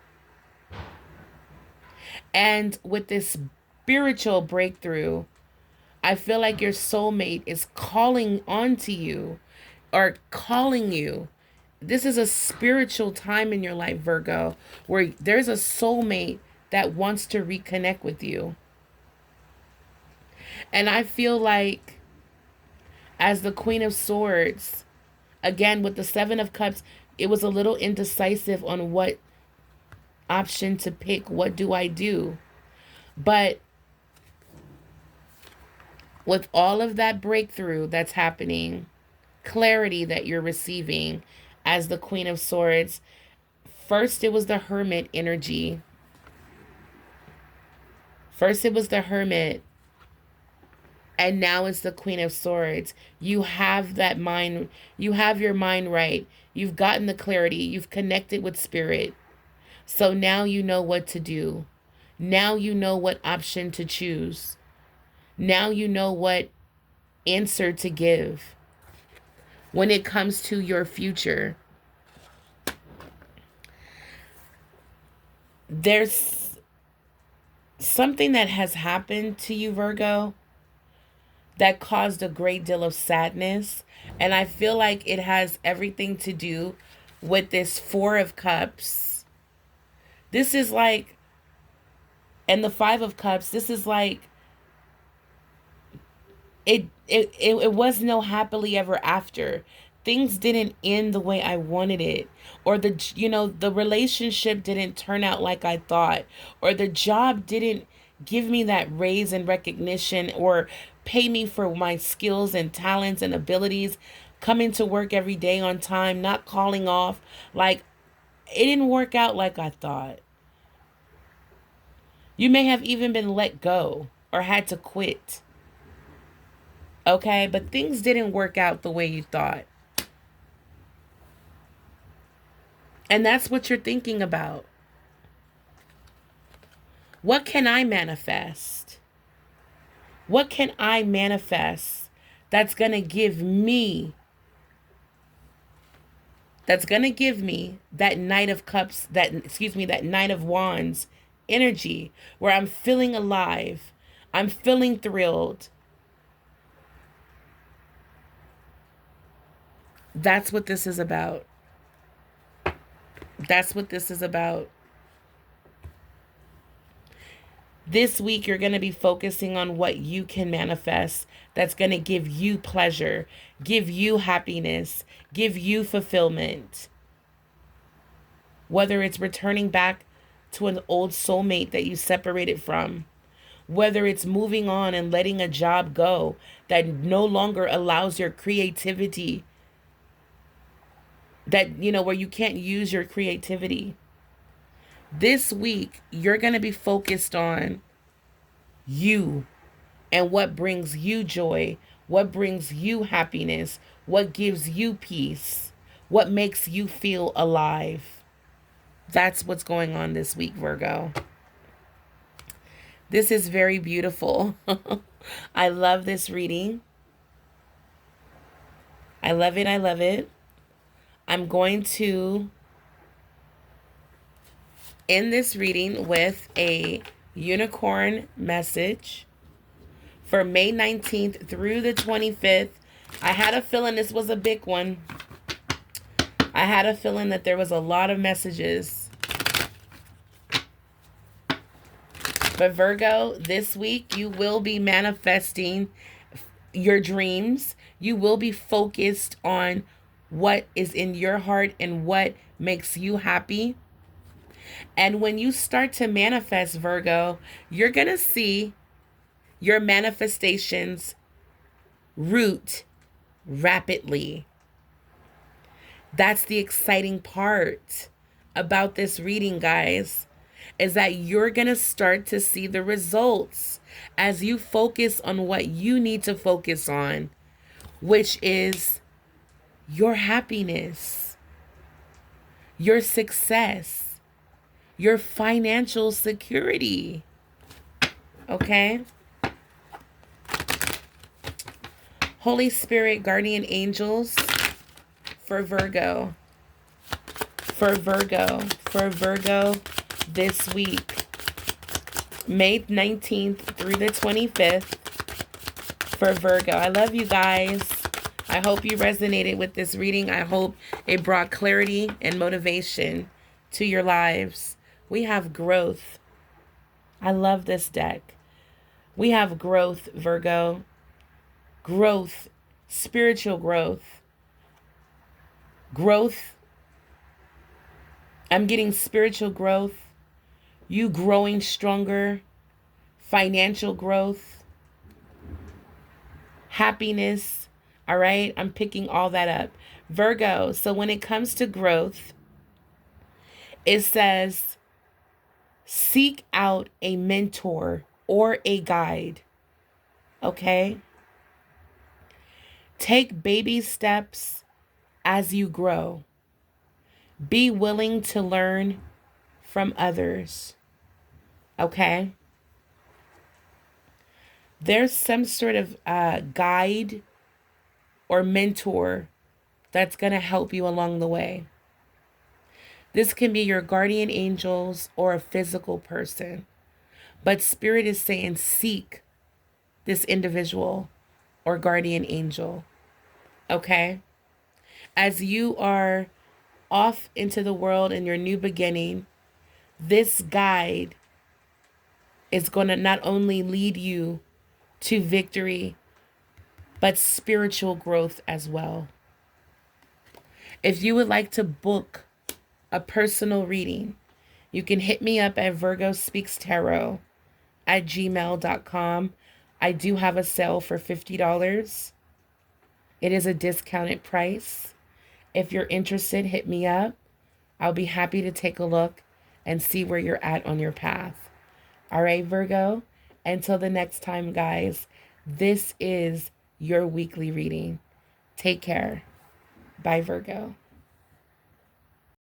and with this spiritual breakthrough, I feel like your soulmate is calling onto you or calling you. This is a spiritual time in your life, Virgo, where there's a soulmate that wants to reconnect with you. And I feel like as the Queen of Swords, again, with the Seven of Cups, it was a little indecisive on what option to pick. What do I do? But with all of that breakthrough that's happening, clarity that you're receiving as the Queen of Swords, first it was the Hermit energy. First it was the Hermit. And now it's the Queen of Swords. You have that mind. You have your mind right. You've gotten the clarity. You've connected with spirit. So now you know what to do. Now you know what option to choose. Now you know what answer to give when it comes to your future. There's something that has happened to you, Virgo, that caused a great deal of sadness. And I feel like it has everything to do with this Four of Cups. This is like, and the Five of Cups, this is like, it was no happily ever after. Things didn't end the way I wanted it, or the relationship didn't turn out like I thought, or the job didn't give me that raise and recognition, or pay me for my skills and talents and abilities, coming to work every day on time, not calling off. Like, it didn't work out like I thought. You may have even been let go or had to quit. Okay, but things didn't work out the way you thought. And that's what you're thinking about. What can I manifest? What can I manifest that's going to give me that Knight of Cups, that Knight of Wands energy, where I'm feeling alive, I'm feeling thrilled. That's what this is about. That's what this is about. This week, you're going to be focusing on what you can manifest that's going to give you pleasure, give you happiness, give you fulfillment. Whether it's returning back to an old soulmate that you separated from, whether it's moving on and letting a job go that no longer allows your creativity, where you can't use your creativity. This week, you're going to be focused on you and what brings you joy, what brings you happiness, what gives you peace, what makes you feel alive. That's what's going on this week, Virgo. This is very beautiful. I love this reading. I love it. I love it. I'm going to end this reading with a unicorn message for May 19th through the 25th. I had a feeling this was a big one. I had a feeling that there was a lot of messages. But Virgo, this week you will be manifesting your dreams. You will be focused on what is in your heart and what makes you happy. And when you start to manifest, Virgo, you're going to see your manifestations root rapidly. That's the exciting part about this reading, guys, is that you're going to start to see the results as you focus on what you need to focus on, which is your happiness, your success, your financial security. Okay? Holy Spirit, guardian angels, for Virgo this week, May 19th through the 25th, for Virgo. I love you guys. I hope you resonated with this reading. I hope it brought clarity and motivation to your lives. We have growth. I love this deck. We have growth, Virgo. Growth, spiritual growth. Growth. I'm getting spiritual growth. You growing stronger. Financial growth. Happiness. All right? I'm picking all that up. Virgo, so when it comes to growth, it says, seek out a mentor or a guide. Okay? Take baby steps as you grow. Be willing to learn from others. Okay? There's some sort of guide or mentor that's going to help you along the way. This can be your guardian angels or a physical person. But Spirit is saying seek this individual or guardian angel. Okay? As you are off into the world in your new beginning, this guide is going to not only lead you to victory, but spiritual growth as well. If you would like to book a personal reading, you can hit me up at virgospeakstarot@gmail.com. I do have a sale for $50. It is a discounted price. If you're interested, hit me up. I'll be happy to take a look and see where you're at on your path. All right, Virgo. Until the next time, guys, this is your weekly reading. Take care. Bye, Virgo.